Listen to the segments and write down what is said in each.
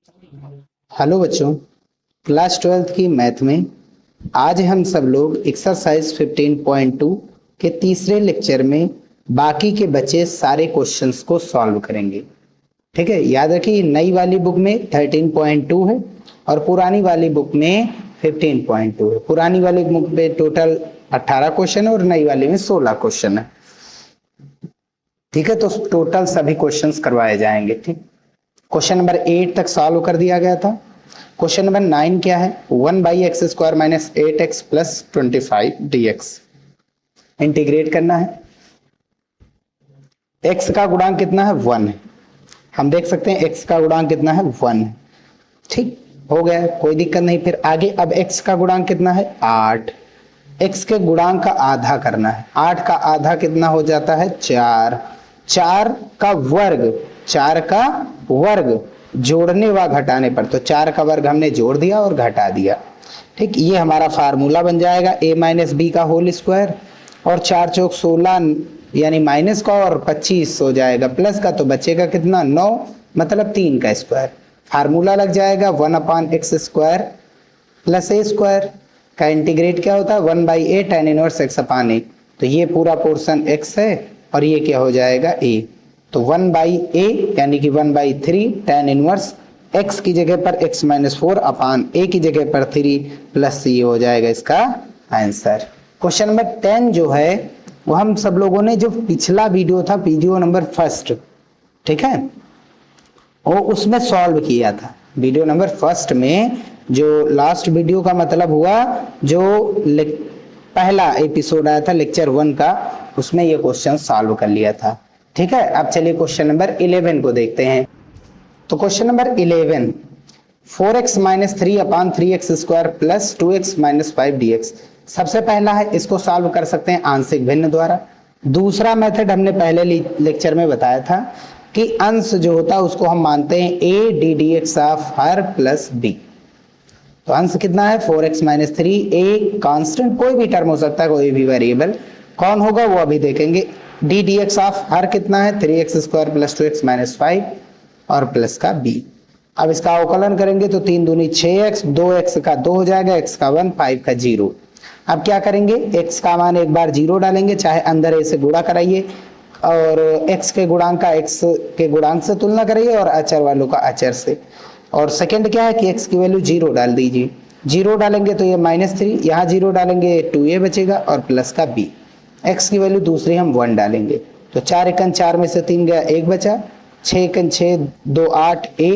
Hello बच्चों, class 12th की math में आज हम सब लोग एक्सरसाइज 15.2 के तीसरे लेक्चर में बाकी के बचे सारे क्वेश्चंस को सॉल्व करेंगे। ठीक है, याद रखिए नई वाली बुक में 13.2 है और पुरानी वाली बुक में 15.2 है। पुरानी वाली बुक में टोटल 18 क्वेश्चन है और नई वाली में 16 क्वेश्चन है। ठीक है, तो टोटल सभी क्वेश्चंस करवाए जाएंगे। ठीक, क्वेश्चन नंबर 8 तक सॉल्व कर दिया गया था। क्वेश्चन नंबर 9 क्या है? 1/x² minus 8x plus 25 dx integrate करना है। x का गुणांक कितना है? 1 है। हम देख सकते हैं x का गुणांक कितना है? 1 है। ठीक, हो गया, कोई दिक्कत नहीं। फिर आगे अब x का गुणांक कितना है? 8। x के गुणांक का आधा करना है। 8 का आधा कितना हो जाता है? 4। 4 का वर्ग, 4 का वर्ग जोड़ने व घटाने पर, तो 4 का वर्ग हमने जोड़ दिया और घटा दिया। ठीक, ये हमारा फार्मूला बन जाएगा a माइनस बी का होल स्क्वायर, और 4 चौक 16 यानी माइनस का, और 25 हो जाएगा प्लस का, तो बचेगा कितना? 9, मतलब 3 का स्क्वायर। फार्मूला लग जाएगा 1/x² प्लस a स्क्वायर का इंटीग्रेट क्या होता है? 1/a tan inverse x/a। तो ये पूरा पोर्शन x है और ये क्या हो जाएगा? a। तो 1/a यानी कि 1/3 tan इनवर्स x की जगह पर x माइनस 4 अपान a की जगह पर 3 प्लस ये हो जाएगा इसका आंसर। क्वेश्चन नंबर 10 जो है वो हम सब लोगों ने, जो पिछला वीडियो था वीडियो नंबर फर्स्ट, ठीक है, वो उसमें सॉल्व किया था। वीडियो नंबर फर्स्ट में, जो लास्ट वीडियो का मतलब हुआ जो पहला एपिसोड आया था लेक्चर 1 का, उसमें ये क्वेश्चन सॉल्व कर लिया था। ठीक है, अब चलिए क्वेश्चन नंबर 11 को देखते हैं। तो क्वेश्चन नंबर 11, 4x माइनस 3 अपान 3x² plus 2x minus 5 dx। सबसे पहला है, इसको सॉल्व कर सकते हैं आंशिक भिन्न द्वारा। दूसरा मेथड हमने पहले लेक्चर में बताया था कि अंश जो होता है उसको हम मानते हैं a d dx of her plus b। तो अंश कितना है? 4x minus 3। a कांस्टेंट कोई भी टर्म हो सकता है, कोई भी वेरिएबल, कौन होगा वो अभी देखेंगे। d dx ऑफ हर कितना है? 3x² प्लस 2x माइनस 5 और प्लस का b। अब इसका अवकलन करेंगे तो 3 दूनी 6x, 2x का 2 हो जाएगा, x का 1, 5 का 0। अब क्या करेंगे? x का मान एक बार 0 डालेंगे, चाहे अंदर a से गुणा कराइए, और x के गुणांक का x के गुणांक से तुलना कराइए और अचर वालों का अचर से। और सेकंड क्या है कि x की वैल्यू 0 डाल दीजिए। 0 डालेंगे तो ये -3, यहाँ 0 डालेंगे 2a बचेगा और प्लस का b। x की वैल्यू दूसरी हम 1 डालेंगे, तो 4 एकन 4 में से 3 गया, 1 बचा। 6 एकन 6, 2 8 a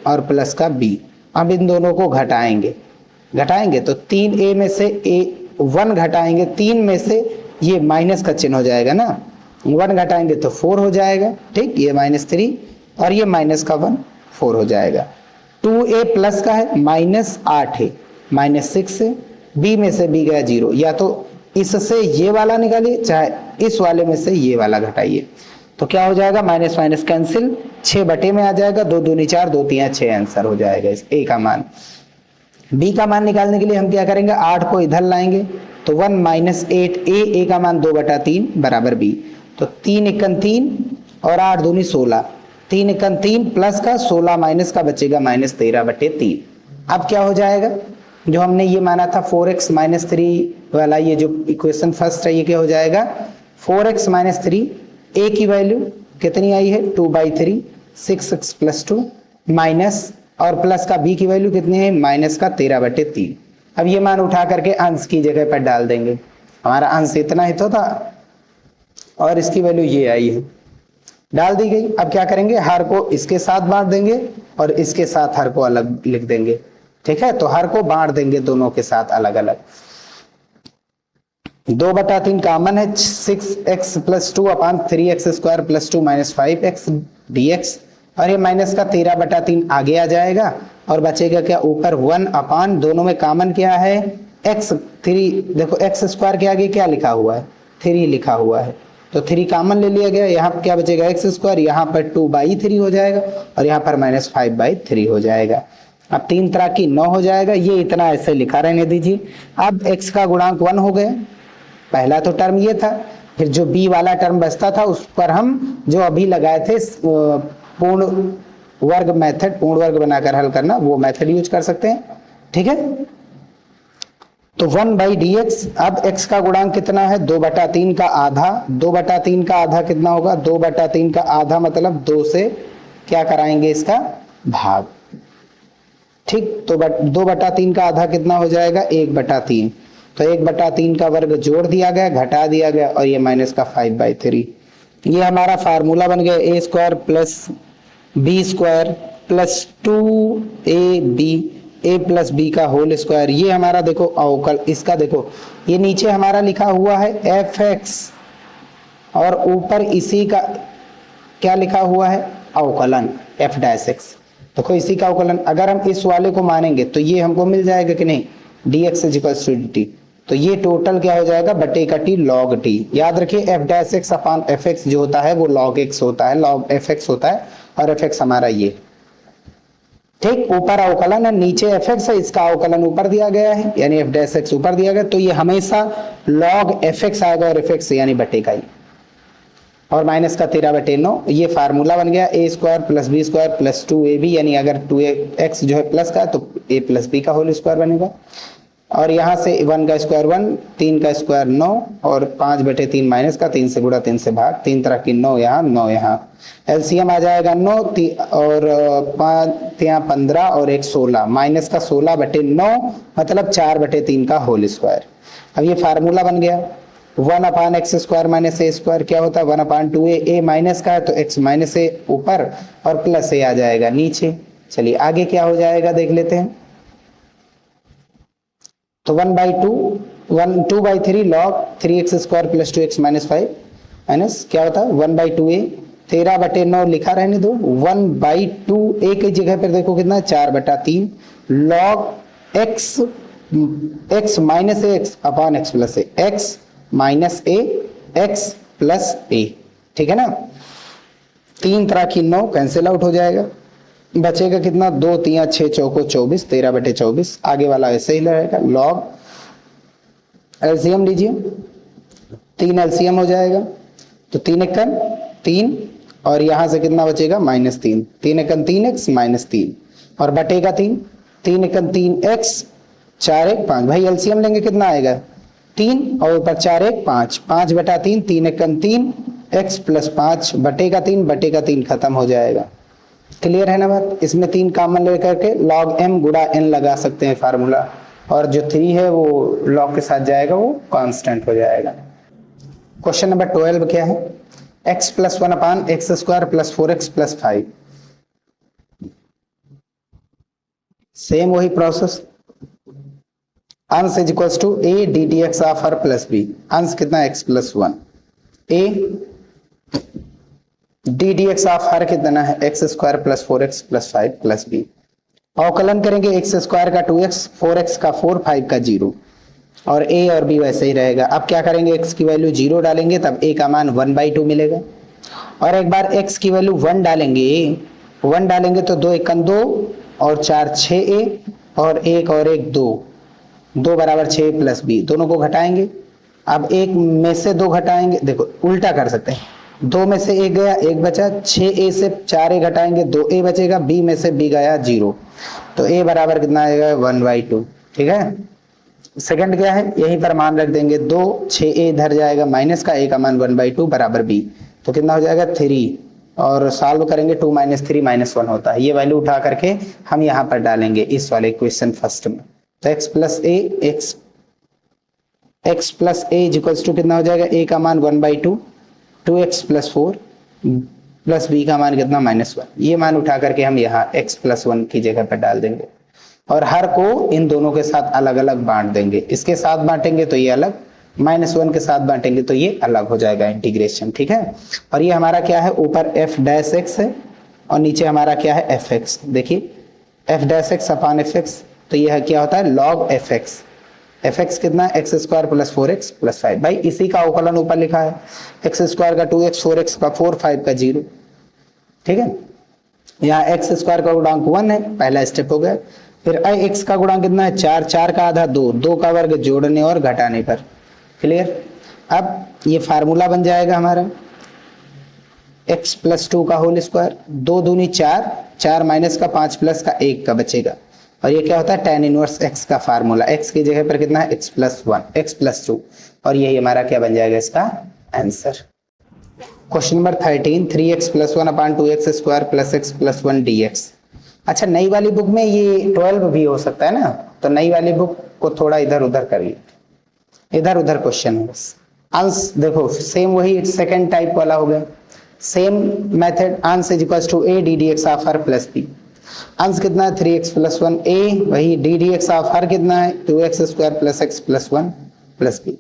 और प्लस का b। अब इन दोनों को घटाएंगे तो 3a में से 1 घटाएंगे, 3 में से ये माइनस का चिन्ह हो जाएगा ना, 1 घटाएंगे तो 4 हो जाएगा। ठीक, ये -3 और ये माइनस का 1, 4 हो जाएगा। 2a प्लस का है, -8 है, -6 है, b में से b गया 0। या तो इससे ये वाला निकालिए, चाहे इस वाले में से ये वाला घटाइए, तो क्या हो जाएगा? माइनस माइनस कैंसिल, 6 बटे में आ जाएगा, 2 दूनी 4, 2 3 6 आंसर हो जाएगा इस a का मान। b का मान निकालने के लिए हम क्या करेंगे? 8 को इधर लाएंगे, तो 1 माइनस 8a, a का मान 2/3 बराबर b। तो 3 एकन 3 और 8 दूनी 16, 3 एकन 3 प्लस का 16 माइनस का बचेगा -13/3। अब क्या हो जाएगा? जो हमने ये माना था 4x माइनस 3 वाला, ये जो इक्वेशन फर्स्ट है, ये क्या हो जाएगा? 4x माइनस 3, a की वैल्यू कितनी आई है? 2/3, 6x प्लस 2 माइनस, और प्लस का b की वैल्यू कितनी है? माइनस का 13/3। अब ये मान उठा करके अंश की जगह पर डाल देंगे। हमारा अंश इतना ही तो था और इसकी वैल्यू ये आई है, डाल दी गई। अब क्या करेंगे? हर को इसके साथ बांट देंगे और इसके साथ हर को अलग लिख देंगे। ठीक है, तो हर को बांट देंगे दोनों के साथ अलग अलग। 2/3 कॉमन है, 6x प्लस 2 अपान 3x² plus 2 minus 5x dx, और ये माइनस का 13/3 आगे आ जाएगा और बचेगा क्या? ऊपर 1 अपान, दोनों में कॉमन क्या है? x। 3 देखो, x² के आगे क्या लिखा हुआ है? 3 लिखा हुआ है, तो 3 कॉमन ले लिया गया। यहाँ क्या बचेगा? x², यहाँ पर 2/3 हो जाएगा और यहाँ पर -5/3 हो जाएगा। अब 3 तरह की 9 हो जाएगा, ये इतना ऐसे लिखा रहने दीजिए। अब x का गुणांक 1 हो गया, पहला तो टर्म ये था। फिर जो b वाला टर्म बचता था उस पर हम जो अभी लगाए थे पूर्ण वर्ग मेथड, पूर्ण वर्ग बनाकर हल करना, वो मेथड यूज कर सकते हैं। ठीक है, तो 1/dx, अब x का गुणांक कितना है, 2/3 का आधा। 2/3 का आधा कितना होगा, 2/3 का आधा मतलब 2 से क्या कराएंगे इसका भाग। ठीक, तो 2/3 का आधा कितना हो जाएगा, 1/3। तो 1/3 का वर्ग जोड़ दिया गया, घटा दिया गया, और ये माइनस का 5/3। ये हमारा फार्मूला बन गया, a square plus B square plus 2ab, a plus B का होल स्क्वायर। ये हमारा देखो अवकल, इसका देखो ये नीचे हमारा लिखा हुआ है fx, और ऊपर इसी का क्या लिखा हुआ है, अवकलन f डैश x। देखो इसी का अवकलन, अगर हम इस वाले को मानेंगे तो ये हमको मिल जाएगा कि नहीं, dx is equals to dt। तो ये टोटल क्या हो जाएगा, बटे का t log t। याद रखिए f dash x upon fx जो होता है वो log x होता है, log fx होता है, और fx हमारा ये। ठीक, ऊपर अवकलन है, नीचे fx है, इसका अवकलन ऊपर दिया गया है, यानी f डैश x ऊपर दिया गया, तो ये हमेशा log fx आएगा, और fx यानी बटे का ही, और माइनस का 13/9। ये फार्मूला बन गया, a square plus B square plus 2ab, यानी अगर 2x जो है प्लस का है तो a प्लस बी का होल स्क्वायर बनेगा। और यहाँ से 1 का स्क्वायर 1, 3 का स्क्वायर 9, और 5/3 माइनस का, 3 से गुणा 3 से भाग, 3 तरह की 9 यहाँ 9 यहाँ। एलसीएम आ जाएगा 9 और 5 यहाँ 15 और 1 16, माइनस का 16/9 मतलब 4/3 का होल स्क्वायर। अब ये फार्मूला बन गया, 1/x स्क्वायर माइनस ए स्क्वायर क्या होता है, 1/2a। a माइनस का है तो x माइनस ए ऊपर, और प्लस ए आ जाएगा नीचे। चलिए आगे क्या हो जाएगा देख लेते हैं। तो 2/3 log 3x square plus 2x minus 5 minus क्या होता है 1/2a, 13/9 लिखा रहने दो, 1/2a की जगह पर देखो कितना 4/3 log x माइनस ए x अपॉन x प्लस ए, x माइनस ए x प्लस ए। ठीक है ना, 3 तरह की 9 कैंसिल आउट हो जाएगा, बचेगा कितना 2 3 6 चौको 24, 13/24। आगे वाला ऐसे ही रहेगा। लॉग एलसीएम लीजिए, 3 एलसीएम हो जाएगा, तो 3 एकम 3, और यहां से कितना बचेगा -3, 3 एकम 3x -3, और बटेगा 3, 3 एकम 3x, 4 1 5। भाई एलसीएम लेंगे कितना आएगा 3, और ऊपर 4 1 5, 5/3, 3 एकम 3 x प्लस 5 बटेगा 3, बटेगा 3 खत्म हो जाएगा। क्लियर है ना बात, इसमें 3 कॉमन लेकर के log m गुणा n लगा सकते हैं फार्मूला, और जो 3 है वो log के साथ जाएगा, वो कांस्टेंट हो जाएगा। क्वेश्चन नंबर 12 क्या है, x plus 1/x square plus 4x plus 5। Same वही प्रोसेस, अंश is equals to a ddx of r plus b। अंश कितना x plus 1, a ddx of r कितना है x square plus 4x plus 5 plus b। अवकलन करेंगे x square का 2x, 4x का 4, 5 का 0, और a और b वैसे ही रहेगा। अब क्या करेंगे, x की वैल्यू 0 डालेंगे तब a का मान 1/2 मिलेगा, और एक बार x की वैल्यू 1 डालेंगे, 1 डालेंगे तो 2 एकम 2 और 4 6a, और 1 और 1 2, 2 बराबर 6 प्लस b, दोनों को घटाएंगे। अब एक में से 2 घटाएंगे, देखो उल्टा कर सकते हैं, 2 में से 1 गया 1 बचा, 6a से 4a घटाएंगे 2a बचेगा, b में से b गया 0, तो a बराबर कितना आएगा 1/2। ठीक है, सेकंड क्या है, यहीं पर मान रख देंगे 2, 6a इधर जाएगा माइनस का, a का मान 1/2 बराबर b, तो कितना हो जाएगा 3, और सॉल्व करेंगे 2 - 3 -1 होता है। ये वैल्यू उठा करके हम यहाँ पर डालेंगे इस वाले क्वेश्चन फर्स्ट में, तो x plus a is equals to कितना हो जाएगा, a का मान 1/2, 2x प्लस 4 प्लस b का मान कितना -1। ये मान उठा करके हम यहाँ x प्लस 1 की जगह पर डाल देंगे, और हर को इन दोनों के साथ अलग अलग बांट देंगे। इसके साथ बांटेंगे तो ये अलग, -1 के साथ बांटेंगे तो ये अलग हो जाएगा इंटीग्रेशन। ठीक है, और ये हमारा क्या है, ऊपर f डैश x है, और नीचे हमारा क्या है fx। देखिए f dash x upon fx, तो यह क्या होता है log fx। fx कितना, x square plus 4x plus 5। भाई इसी का अवकलन ऊपर लिखा है, x स्क्वायर का 2x, 4x का 4, 5 का 0। ठीक है, यहाँ x स्क्वायर का गुणांक 1 है, पहला स्टेप हो गया। फिर x का गुणांक कितना है 4, 4 का आधा 2, 2 का वर्ग जोड़ने और घटाने पर। क्लियर, अब ये फार्मूला बन जाएगा हमारा एक्स प्लस 2 का होल स्क्वायर, 2 दूनी 4, 4 माइनस का 5 प्लस का 1 का बचेगा। और ये क्या होता है tan इनवर्स x का फार्मूला, x की जगह पर कितना है x प्लस 1 x प्लस 2, और यही हमारा क्या बन जाएगा इसका answer. Question number 13 3x plus 1 अपान 2x square plus x plus 1 dx। अच्छा नई वाली बुक में ये 12 भी हो सकता है ना, तो नई वाली बुक को थोड़ा इधर उधर करिए, इधर उधर क्वेश्चन है बस। आंस देखो सेम वही सेकंड टाइप वाला हो गया, same method. Ans is equal to a d dx of r plus b। अंश कितना है 3x प्लस 1 a, वही d dx ऑफ r कितना है 2x square plus x plus 1 plus b।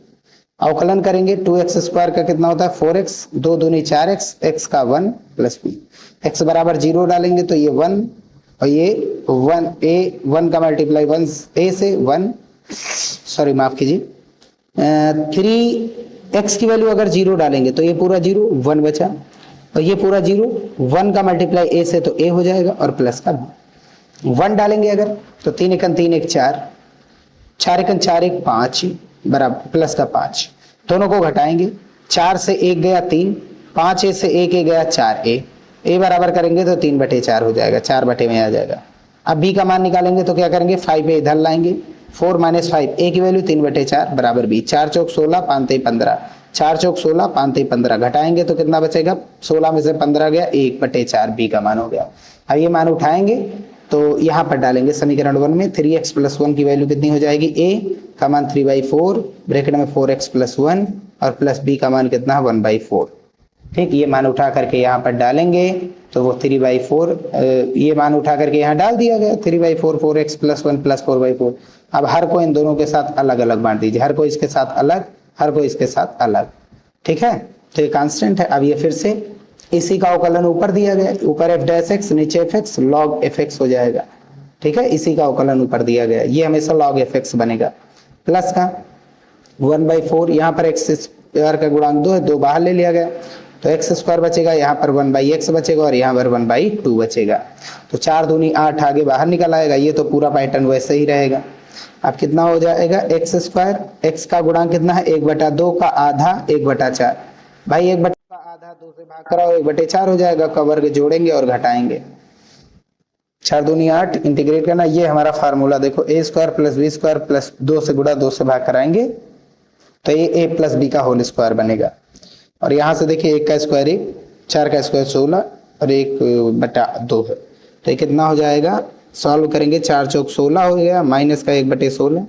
अवकलन करेंगे 2x स्क्वायर का कितना होता है 4x, 2 दूनी 4x, x का 1 प्लस b। x बराबर 0 डालेंगे तो ये 1 और ये 1 a, 1 का मल्टीप्लाई 1 a से 1, सॉरी माफ कीजिए 3x की वैल्यू अगर 0 डालेंगे तो ये पूरा 0, 1 बचा, और ये पूरा 0, 1 का मल्टीप्लाई a से तो a हो जाएगा और प्लस का 1 डालेंगे अगर तो 3 एकन 3 1 4, 4 एकन 4 1 5 बराबर प्लस का 5, दोनों को घटाएंगे 4 से 1 गया 3, 5 a से 1 a गया 4 a बराबर करेंगे तो 3/4 हो जाएगा, 4 बटे में आ जाएगा। अब b का मान निकालेंगे तो क्या करेंगे 5 a इधर लाएंगे, 4 माइनस 5 a की वैल्यू 3/4 बराबर b, 4 चौक 16 5 तेई 15, 4 चौक 16 5 तेई 15, घटाएंगे तो कितना बचेगा 16 में से 15 गया 1/4 b का मान हो गया। अब ये मान उठाएंगे तो यहाँ पर डालेंगे समीकरण 1 में 3x प्लस 1 की वैल्यू कितनी हो जाएगी a का मान 3/4 ब्रैकेट में 4x प्लस 1 और प्लस b का मान कितना 1/4। ठीक, ये मान उठा करके यहाँ पर डालेंगे तो वो 3/4, ये मान उठा करके यहाँ डाल दिया गया 3/4 4x प्लस 1 प्लस 4/4। अब हर को इन दोनों के साथ अलग अलग बांट दीजिए, हर को इसके साथ अलग, हर को इसके साथ अलग। ठीक है, तो ये कांस्टेंट है। अब ये फिर से इसी का अवकलन ऊपर दिया गया, ऊपर f डैश x नीचे fx log fx हो जाएगा। ठीक है, इसी का अवकलन ऊपर दिया गया, ये हमेशा log fx बनेगा। प्लस का 1/4, यहाँ पर x स्क्वायर का गुणांक 2 है, 2 बाहर ले लिया गया तो x स्क्वायर बचेगा, यहाँ पर 1/x बचेगा और यहाँ पर 1/2 बचेगा। तो 4 दूनी 8 आगे बाहर निकल आएगा, ये तो पूरा पैटर्न वैसे ही रहेगा। अब कितना हो जाएगा x स्क्वायर, x का गुणांक कितना है 1/2 का आधा 1/4, भाई 1/2 का आधा 2 से भाग कराओ 1/4 हो जाएगा, का वर्ग जोड़ेंगे और घटाएंगे, 4 दूनी 8 इंटीग्रेट करना, ये हमारा फार्मूला देखो a square plus b square plus 2 से गुणा 2 से भाग कराएंगे तो ये a प्लस b का होल स्क्वायर बनेगा। और यहाँ से देखिए 1 का स्क्वायर 1, 4 का स्क्वायर 16 और 1/2 है, तो ये कितना हो जाएगा, सॉल्व करेंगे 4 चौक 16 हो गया, माइनस का 1/16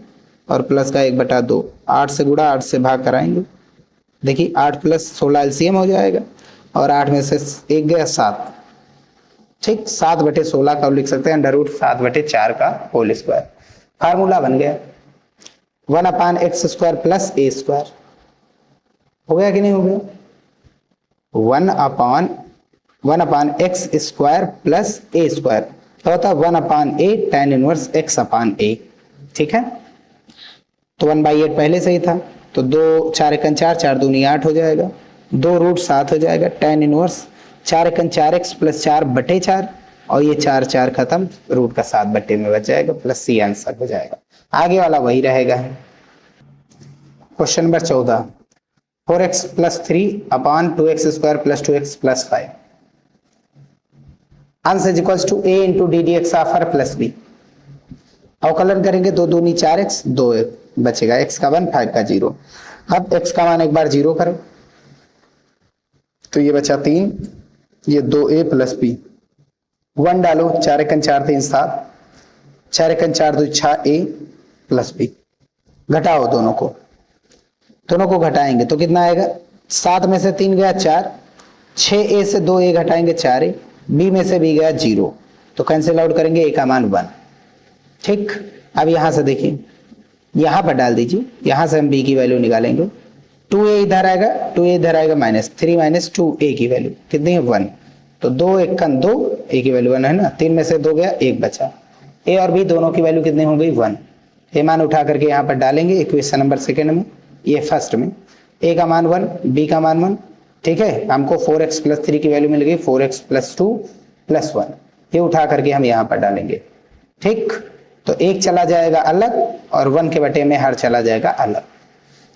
और प्लस का 1/2, 8 से गुणा 8 से भाग कराएंगे, देखिए 8 प्लस 16 एलसीएम हो जाएगा और 8 में से 1 गया 7, ठीक 7/16 का लिख सकते हैं √7/4 का होल स्क्वायर। फार्मूला बन गया 1/x square plus a square, हो गया कि नहीं हो गया, 1/x square plus a square तो होता है 1/a tan inverse x upon a। ठीक है, तो 1/8 पहले से ही था तो 2 4 एकन 4, 4 दूनी 8 हो जाएगा, 2√7 हो जाएगा, tan इनवर्स 4 एकन 4x प्लस 4/4 और ये 4 4 खत्म, रूट का 7 बटे में बच जाएगा, प्लस सी आंसर हो जाएगा। आगे वाला वही रहेगा। Question number 14 4x plus 3 upon 2x square plus 2x plus 5। Answer is equal to a into d d x of r plus b। अवकलन करेंगे 2 दूनी 4x 2 बचेगा, x का 1 5 का 0। अब x का मान एक बार 0 करो तो ये बचा 3, ये 2a प्लस b, 1 डालो 4 एकन 4 3 7, 4 एकन 4 2 6a प्लस b, घटाओ दोनों को घटाएंगे तो कितना आएगा, 7 में से 3 गया 4, 6a से 2a घटाएंगे 4a, b में से b गया 0 तो कैंसिल आउट करेंगे a का मान 1। ठीक, अब यहां से देखिए यहां पर डाल दीजिए, यहां से हम b की वैल्यू निकालेंगे, 2a इधर आएगा, 2a इधर आएगा माइनस 3 माइनस 2a की वैल्यू कितनी है 1, तो 2 एकन 2 a की वैल्यू 1 है ना, 3 में से 2 गया 1 बचा, a और b दोनों की वैल्यू कितनी हो गई 1। a मान उठा करके यहाँ पर डालेंगे इक्वेशन नंबर सेकेंड में, ये फर्स्ट में a का मान 1 b का मान 1। ठीक है, हमको 4x प्लस 3 की वैल्यू मिल गई 4x प्लस 2 प्लस 1, ये उठा करके हम यहाँ पर डालेंगे। ठीक, तो 1 चला जाएगा अलग और 1 के बटे में हर चला जाएगा अलग।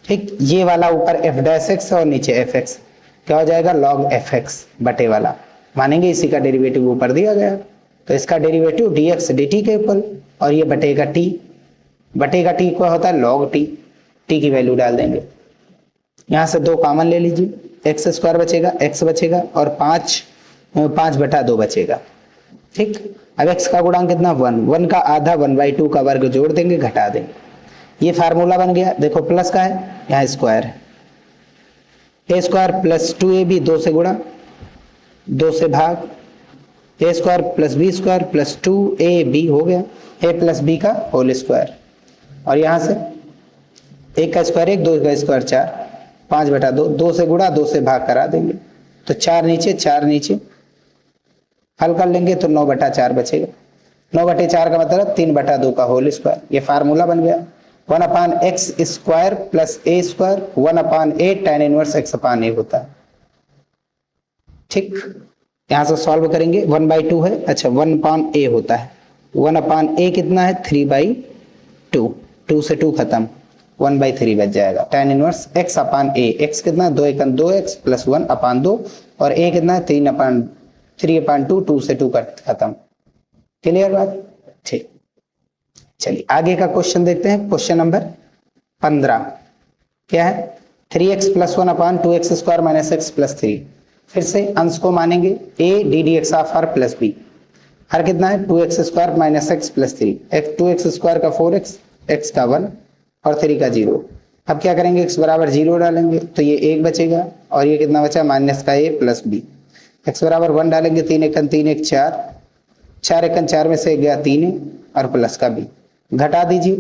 ठीक, ये वाला ऊपर f डैश x और नीचे fx, क्या हो जाएगा, log fx बटे वाला, मानेंगे इसी का डेरिवेटिव ऊपर दिया गया, तो इसका डेरिवेटिव dx dt के ऊपर, और ये बटेगा t, बटेगा t क्या होता है log t, t की वैल्यू डाल देंगे, यहां से 2 कॉमन ले लीजिए, एक्स स्क्वायर बचेगा, x बचेगा और 5 बटा 2 बचेगा। ठीक, अब x का गुणांक कितना 1, 1 का आधा 1/2 का वर्ग जोड़ देंगे, घटा देंगे, ये फार्मूला बन गया। देखो प्लस का है, यहाँ स्क्वायर है, ए स्क्वायर प्लस 2ab 2 से गुणा, 2 से भाग, A square plus B square plus 2ab हो गया, ए प्लस बी का होल स्क्वायर, और यहाँ से 1 का स्क्वायर 1, 2 का स्क्वायर 4, 5 बटा 2, 2 से गुणा 2 से भाग करा देंगे, तो 4 नीचे हल कर लेंगे तो 9 बटा 4 बचेगा, 9 बटे 4 का मतलब 3 बटा 2 का होल स्क्वायर, ये फार्मूला बन गया 1/x square plus A square 1/a tan inverse x upon A होता है। ठीक, यहां से सॉल्व करेंगे, 1/2 है, अच्छा 1/a होता है, 1/a कितना है 3/2, 2 से 2 खत्म, 1/3 बच जाएगा, tan inverse x upon a, x कितना 2×2x प्लस 1/2, और a कितना है 3/2, 2 से 2 खत्म। क्लियर बात? ठीक, चलिए आगे का क्वेश्चन देखते हैं, क्वेश्चन नंबर 15 क्या है, 3x plus 1/2x square minus x plus 3, फिर से अंश को मानेंगे a ddx of r plus b, हर कितना है 2x square minus x plus 3, 2x square का 4x, x का 1 और 3 का 0। अब क्या करेंगे, x बराबर 0 डालेंगे तो ये 1 बचेगा, और ये कितना बचा माइनस का a प्लस b, x बराबर 1 डालेंगे, 3 1 3 1 4, 4 1 4 में से गया 3 और प्लस का b, घटा दीजिए,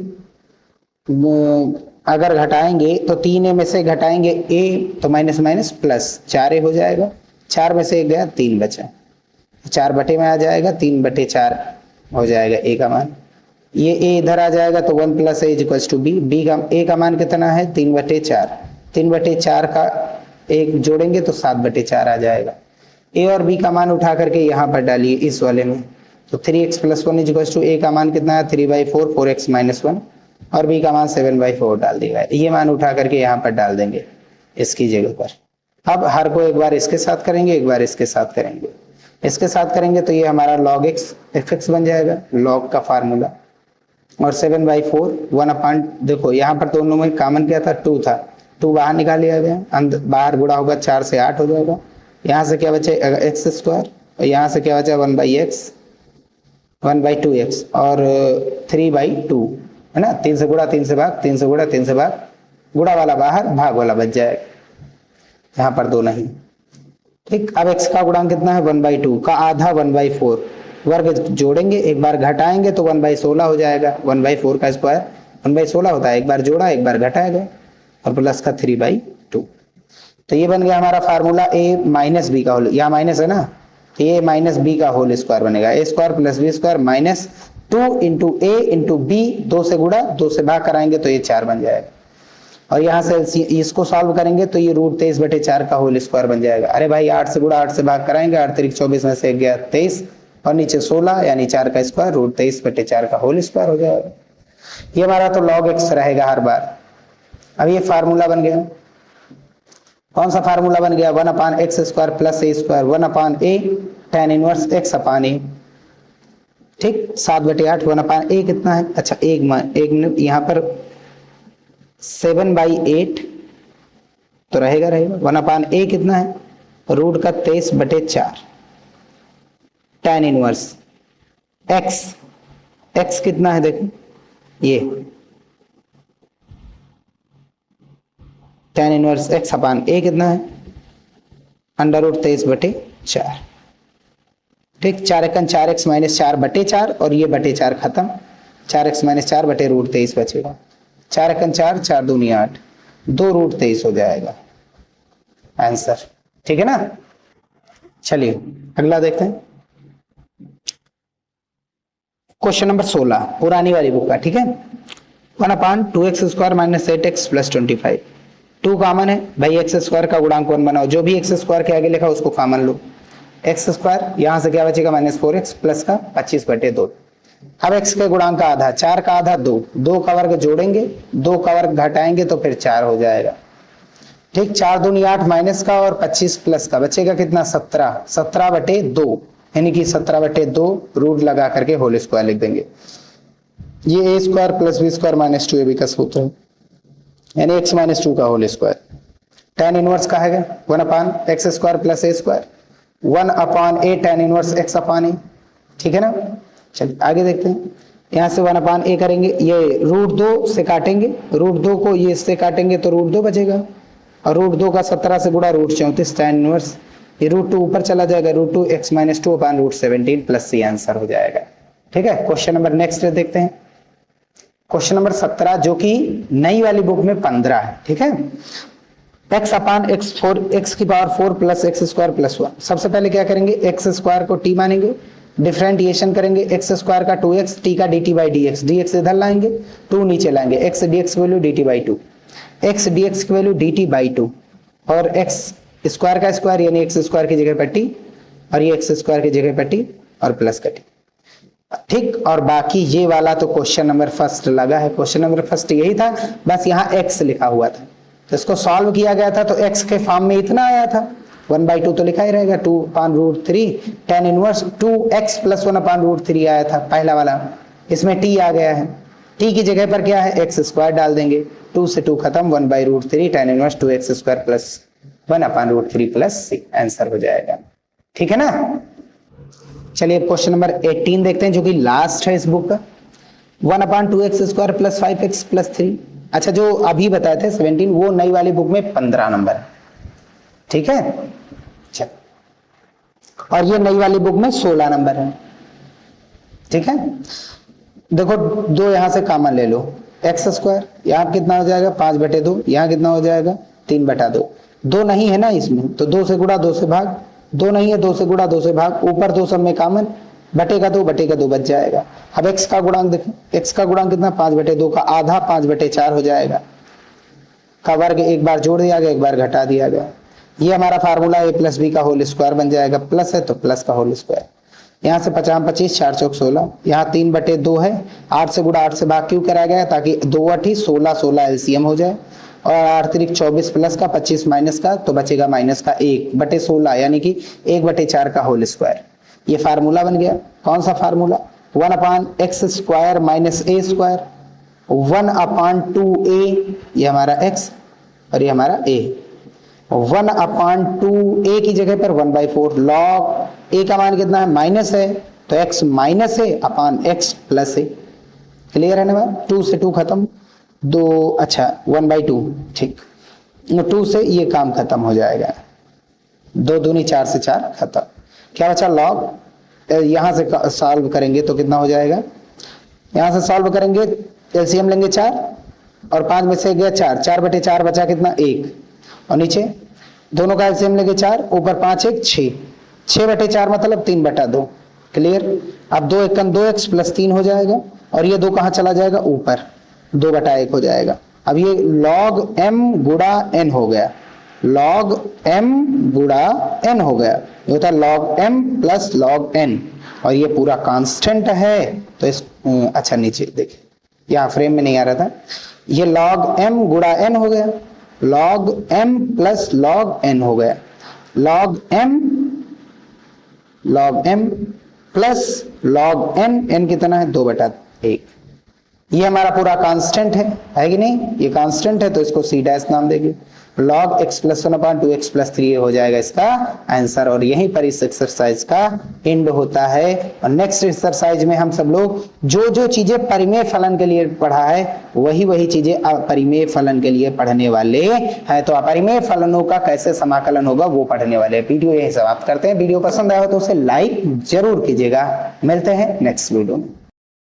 अगर घटाएंगे तो 3 में से घटाएंगे a तो माइनस माइनस प्लस 4 हो जाएगा, 4 में से एक गया 3 बचा, 4 बटे में आ जाएगा, 3/4 हो जाएगा a का मान, ये a इधर आ जाएगा तो 1 + a equals to b, b का a का मान कितना है 3/4, 3/4 का 1 जोड़ेंगे तो 7/4 आ जाएगा, a और b का मान उठा करके यहाँ पर डालिए इस वाले में, तो 3x + 1 इक्वल्स टू a का मान कितना है 3/4, 4x - 1, और b का मान 7/4 डाल देगा, ये मान उठा करके यहाँ पर डाल देंगे इसकी जगह पर। अब हर को एक बार इसके साथ करेंगे, एक बार इसके साथ करेंगे, इसके साथ करेंगे तो ये हमारा log x fx बन जाएगा, log का फार्मूला, और 7/4 1/, देखो यहाँ पर दोनों में कॉमन क्या था 2 था, 2 बाहर निकाल लिया गया, अंदर बाहर गुणा होगा 4 से 8 हो जाएगा, यहाँ से क्या बचे x स्क्वायर, और यहाँ से क्या बचा 1/x 1/2x और 3/2 है ना, 3 से गुणा 3 से भाग, 3 से गुणा 3 से भाग, गुणा वाला बाहर भाग वाला बच जाएगा, यहाँ पर 2 नहीं। ठीक, अब x का गुणांक कितना है 1/2 का आधा 1/4, वर्ग जोड़ेंगे, एक बार घटाएंगे तो 1/16 हो जाएगा, 1/4 का स्क्वायर 1/16 होता है, एक बार जोड़ा एक बार घटाया गया, और प्लस का 3/2, तो ये बन गया हमारा फार्मूला a माइनस बी का होल, यहाँ माइनस है ना, तो ये माइनस बी का होल स्क्वायर बनेगा, a square plus B square minus 2 × a × b, 2 से गुणा 2 से भाग कराएंगे तो ये 4 बन जाएगा, और यहाँ से इसको सॉल्व करेंगे तो ये √23/4 का होल स्क्वायर बन जाएगा। अरे भाई 8 से गुणा 8 से भाग कराएंगे, 8 3 24 में से गया 23, और नीचे 16 यानी 4 का स्क्वायर √23/4 का होल स्क्वायर हो जाएगा, ये हमारा तो log x रहेगा हर बार। अब ये फार्मूला बन गया, कौन सा फार्मूला बन गया 1/x square plus a square 1/a tan inverse x upon a। ठीक, 7/8 1/a कितना है, अच्छा एक मिनट यहाँ पर 7/8 तो रहेगा 1/a कितना है √23/4 tan इनवर्स x कितना है, देखो ये tan inverse x upon a कितना है √23/4। ठीक, 4 × 4x - 4/4, और ये /4 खत्म, 4x - 4 बटे √23 बचेगा, 4 × 4 4 दूनी 8, 2 √23 हो जाएगा आंसर। ठीक है ना, चलिए अगला देखते हैं, क्वेश्चन नंबर 16 पुरानी वाली बुक का। ठीक है, 1/2x square minus 8x plus 25, 2 common है भाई, एक्स स्क्वायर का गुणांक 1 बनाओ, जो भी एक्स स्क्वायर के आगे लिखा उसको कॉमन लो, एक्स स्क्वायर यहाँ से क्या बचेगा -4x प्लस का 25/2। अब x के गुणांक का आधा, 4 का आधा 2, 2 का वर्ग जोड़ेंगे, 2 का वर्ग घटाएंगे तो फिर 4 हो जाएगा, ठीक, 4 दूनी 8 माइनस का और 25 प्लस का बचेगा कितना 17, 17/2 यानी कि 17/2 रूट लगा करके होल स्क्वायर लिख देंगे। ये a² plus b² minus 2ab का सूत्र है, यानी x माइनस 2 का होल स्क्वायर। tan इनवर्स का है 1/x² plus a², 1/a tan inverse x upon a। ठीक है ना, चलिए आगे देखते हैं। यहाँ से 1/a करेंगे, ये √2 से काटेंगे, √2 को ये इससे काटेंगे तो √2 बचेगा, और √2 का 17 से गुणा √34 tan इनवर्स, ये √2 ऊपर चला जाएगा, √2 x माइनस 2 अपान √17 प्लस c आंसर हो जाएगा। ठीक है, क्वेश्चन नंबर नेक्स्ट देखते हैं, क्वेश्चन नंबर 17 जो कि नई वाली बुक में 15 है। ठीक है, x अपान x की पावर 4 प्लस x² प्लस 1। सबसे पहले क्या करेंगे, x² को t मानेंगे, डिफरेंटिएशन करेंगे, x² का 2x, t का dt/dx, dx इधर लाएंगे, 2 नीचे लाएंगे, x dx की वैल्यू dt/2, x dx की वैल्यू dt/2, और x² का स्क्वायर यानी x² की जगह पर t, और ये x² की जगह पर t और प्लस का t। ठीक, और बाकी ये वाला तो क्वेश्चन नंबर फर्स्ट लगा है, क्वेश्चन नंबर फर्स्ट यही था, बस यहाँ x लिखा हुआ था तो इसको सॉल्व किया गया था, तो x के फॉर्म में इतना आया था, 1/2 तो लिखा ही रहेगा, 2/√3 tan इनवर्स 2x प्लस 1/√3 आया था पहला वाला, इसमें t आ गया है, t की जगह पर क्या है x² डाल देंगे, 2 से 2 खत्म, 1/√3 tan inverse 2x² plus 1/√3 plus c answer हो जाएगा। ठीक है ना, चलिए क्वेश्चन नंबर 18 देखते हैं जो कि लास्ट है इस बुक का, 1/2x² प्लस 5x प्लस 3। अच्छा, जो अभी बताए थे 17 वो नई वाली बुक में 15 नंबर है। ठीक है, चल, और ये नई वाली बुक में 16 नंबर है। ठीक है, देखो दो यहां से कॉमन ले लो, x², यहाँ कितना हो जाएगा 5/2, यहाँ कितना हो जाएगा 3/2, 2 नहीं है ना इसमें तो 2 से गुणा 2 से भाग, 2 नहीं है 2 से गुणा 2 से भाग, ऊपर 2 सब में कॉमन, बटेगा 2 बच जाएगा। अब x का गुणांक देखो, x का गुणांक कितना 5/2 का आधा 5/4 हो जाएगा, का वर्ग एक बार जोड़ दिया गया, एक बार घटा दिया गया। ये हमारा फार्मूला a प्लस बी का होल स्क्वायर बन जाएगा, प्लस है तो प्लस का होल स्क्वायर। यहाँ से 50 25 4 चौक 16, यहाँ 3/2 है, 8 से गुणा 8 से भाग क्यों कराया गया ताकि 2 8 16 16 एलसीएम हो जाए, और 8 3 24 प्लस का 25 माइनस का तो बचेगा माइनस का 1/16 यानी कि 1/4 का होल स्क्वायर। ये फार्मूला बन गया, कौन सा formula 1/x² minus a², 1/2a, ये हमारा x और ये हमारा a, 1/2a की जगह पर 1/4 log a का मान कितना है माइनस है तो x minus a upon x plus a। Clear है ना, 2 से 2 खत्म, 2 अच्छा 1/2, ठीक, 2 से ये काम खत्म हो जाएगा, 2 दूनी 4 से 4 खत्म, क्या बचा log, यहां से सॉल्व करेंगे तो कितना हो जाएगा, यहां से सॉल्व करेंगे एलसीएम लेंगे 4 और 5 में से गया 4, 4/4 बचा कितना 1, और नीचे दोनों का एलसीएम लेंगे 4, ऊपर 5 1 6, 6/4 मतलब 3/2। क्लियर, अब 2 1 2x प्लस 3 हो जाएगा, और ये 2 कहां चला जाएगा ऊपर, 2/1 हो जाएगा। अब ये log m गुणा n हो गया, log m गुणा n हो गया, ये होता है log m plus log n, और ये पूरा कांस्टेंट है तो इस अच्छा नीचे देखिए यहाँ फ्रेम में नहीं आ रहा था, ये log m गुणा n हो गया, log m plus log n हो गया, log m plus log n कितना है 2/1, ये हमारा पूरा कांस्टेंट है कि नहीं, ये कांस्टेंट है तो इसको c डैश नाम देंगे, log x plus 1/2x plus 3 हो जाएगा इसका आंसर। और यहीं पर इस एक्सरसाइज का एंड होता है, और नेक्स्ट एक्सरसाइज में हम सब लोग जो जो चीजें परिमेय फलन के लिए पढ़ा है वही चीजें अपरिमेय फलन के लिए पढ़ने वाले हैं, तो अपरिमेय फलनों का कैसे समाकलन होगा वो पढ़ने वाले हैं। वीडियो यही समाप्त करते हैं, वीडियो पसंद आया हो तो उसे लाइक जरूर कीजिएगा, मिलते हैं नेक्स्ट वीडियो में।